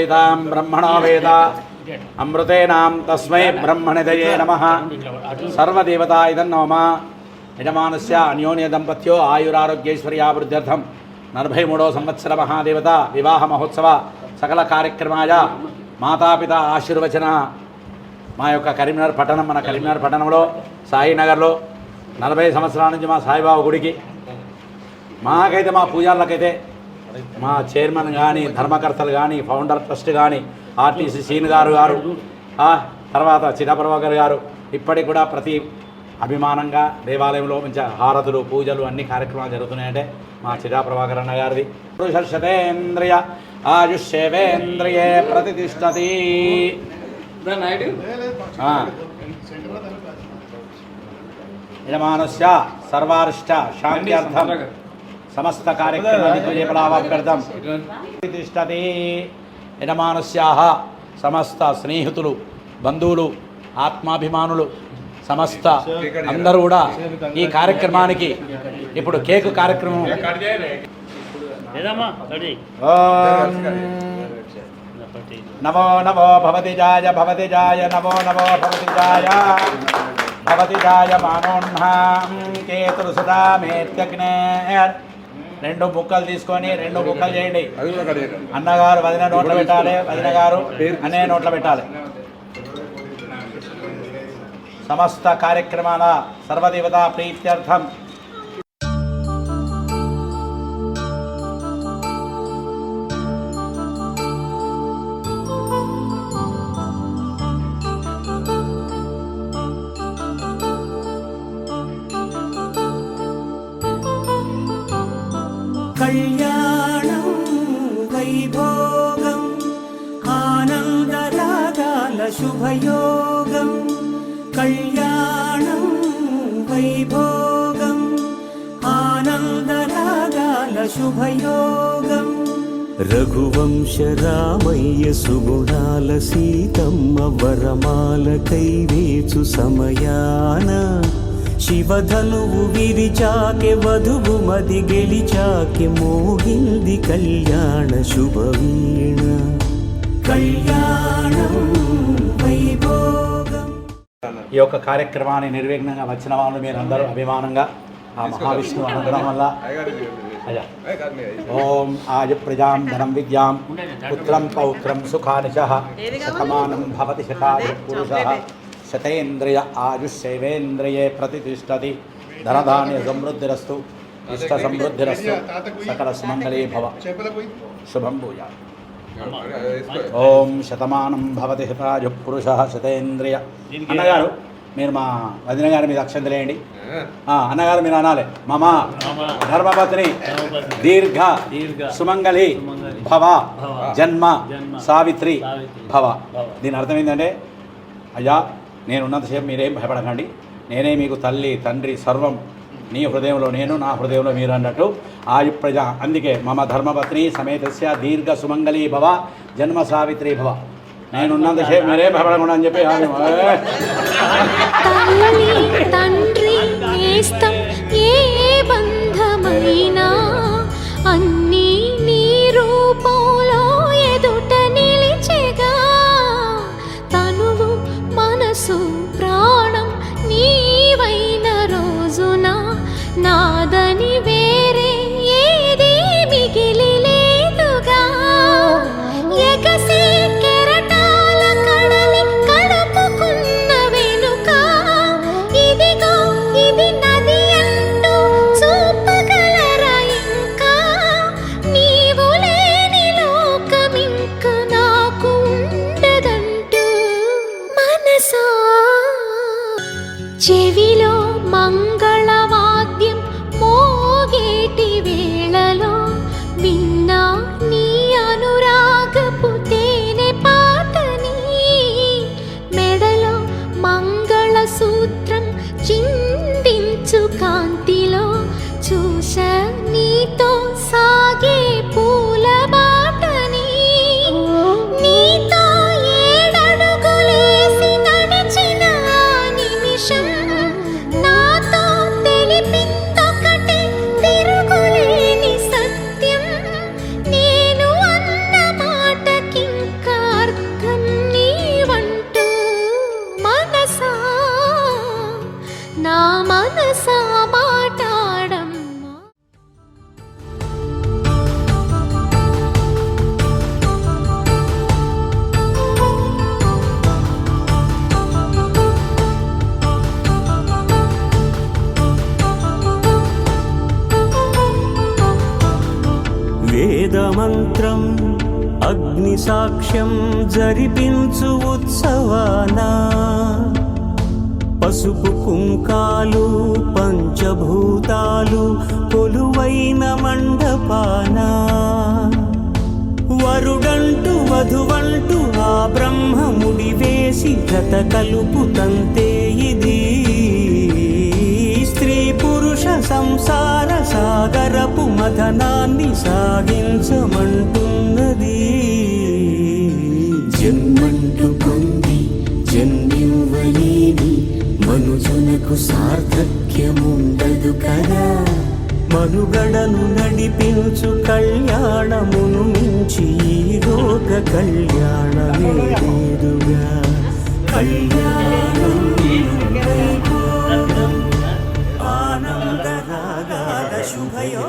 వేదాం బ్రహ్మణో వేద అమృతేనాం తస్మై బ్రహ్మణిదయే నమః. సర్వదేవతా ఇదన్నోమ యజమానస్య అన్యోన్య దంపత్యో ఆయురారోగ్యైశ్వర్యాభివృద్ధ్యర్థం 43వ సంవత్సర మహాదేవత వివాహ మహోత్సవ సకల కార్యక్రమాయ మాతాపిత ఆశీర్వచన. మా యొక్క కరీంనగర్ పట్టణం, మన కరీంనగర్ పట్టణంలో సాయినగర్లో 40 సంవత్సరాల నుంచి మా సాయిబాబా గుడికి మాకైతే మా పూజార్లకైతే మా చైర్మన్ కానీ, ధర్మకర్తలు కానీ, ఫౌండర్ ట్రస్ట్ కానీ, ఆర్టీసీ సీన్ గారు తర్వాత చిన్నప్రభాకర్ గారు ఇప్పటికి కూడా ప్రతి అభిమానంగా దేవాలయంలో మంచి హారతులు, పూజలు అన్ని కార్యక్రమాలు జరుగుతున్నాయంటే మా చిన్నప్రభాకర్ అన్న గారిది. పురుషశతేంద్రియ ఆయుష్యేవేంద్రియే ప్రతిష్టతి. యజమానస్య సర్వారిష్ట శాంత్యర్థం సమస్త కార్యక్రమాభ్యర్థం ప్రతిష్టతి. యజమానస్యాః సమస్త స్నేహితులు, బంధువులు, ఆత్మాభిమానులు సమస్త అందరూ కూడా ఈ కార్యక్రమానికి ఇప్పుడు కేకు కార్యక్రమం నమో నమో భవతిజాయ భవతిజాయ నమో నమో భవతిజాయ భవతిజాయ మానోన్హాం కేతురుసుదామేత్యగ్నే. 2 ముక్కలు తీసుకొని 2 ముక్కలు చేయండి. అన్నగారు వదిన నోట్లో పెట్టాలి, వదిన గారు అనే నోట్లో పెట్టాలి. సమస్త కార్యక్రమాల సర్వదేవతా ప్రీత్యర్థం కళ్యాణం వైభోగం ఆనందరాగాల శుభయోగం. కళ్యాణం వైభోగం ఆనందరాగాల శుభయోగం. రఘువంశ రామయ్య సుగుణాల సీతమ్మ వరమాల కైవేచు సమయాన శివధనువు విరిచాకె వధువు మది గెలిచాకె మోగింది కళ్యాణ శుభవీణ. కళ్యాణం వైభోగం. ఈ యొక్క కార్యక్రమాన్ని నిర్విఘ్నంగా వచ్చిన వాళ్ళు మీరందరూ అభిమానంగా ఆ మహావిష్ణువు అనుగ్రహం వల్ల ఓం ఆయ ప్రజాం ధనం విద్యాం పుత్రం పౌత్రం సుఖానిశః శతమానం భవతి శతాయు పురుషః శతేంద్రియ ఆయుష్యేవేంద్రియే ప్రతిష్టతి. ధనధాన్య సమృద్ధిరస్తు, ఇష్ట సమృద్ధిరస్తు, సకల సుమంగళీ భవ, శుభం భూయాత్. ఓం శతమానం భవతి శతాయు పురుషః శతేంద్రియ. అన్నగారు మీరు మా వదిన గారి మీద అక్షంతలేయండి. అన్నగారు మీరు అనాలి మమ ధర్మపత్ని దీర్ఘ సుమంగళి భవ జన్మ సావిత్రి భవ. దీని అర్థం ఏంటంటే, అయ్యా నేనున్నంతసేపు మీరేం భయపడకండి, నేనే మీకు తల్లి తండ్రి సర్వం, నీ హృదయంలో నేను, నా హృదయంలో మీరు అన్నట్టు ఆయు ప్రజ. అందుకే మమ ధర్మపత్ని సమేతస్య దీర్ఘ సుమంగళీ భవ జన్మ సావిత్రి భవ. నేనున్నంతసేపు మీరే భయపడకుండా అని చెప్పి తండ్రి నేస్తం ఏ బంధమైనా అన్నీ నీ రూపంలో ఎదుట నిలిచెగా. తనువు మనసు ప్రాణం నీవైన రోజున నాదని వేరే ఏది మిగిలి లేదుగా. ఎగసే కెరటాల కడలి కడుపుకున్న వెనుక ఇదిగో ఇది నది అంటూ చూపగలరా ఇంకా. నీవు లేని లోకమింక నాకు ఉండదంటూ మనసా. చెవిలో మంగళవాద్యం మోగేటి వేళలో విన్నా నీ అనురాగపు తేనె పాటని. మెడలో మంగళసూత్రం చిందించు కాంతిలో చూశ నీతో సాగే పూల బాటని. నీతో ఏడడుగులేసి నడిచిన నిమిషం నాతో తెలిపిందొకటే తిరుగులేని సత్యం. నేను అన్న మాటకింక నా మనసా మాటాడమ్మా. వేదమంత్రం అగ్ని సాక్ష్యం జరిపించు ఉత్సవాన పసుపు కుంకాలు పంచభూతాలు కొలువైన మండపాన వరుడంటూ వధువంటూ ఆ బ్రహ్మముడి వేసి జత కలుపుతంతే ఇది స్త్రీ పురుష సంసార సాగరపు మథనాన్ని సాగించమంటున్నది. జన్మంటూ పొంది జన్మివ్వలేని మనుజునకు సార్థక్యముండదు కదా. మనుగడను నడిపించు కళ్యాణమును మించి ఈ లోక కళ్యాణమే లేదుగా. కళ్యాణం వైభోగం ఆనందరాగాల శుభయో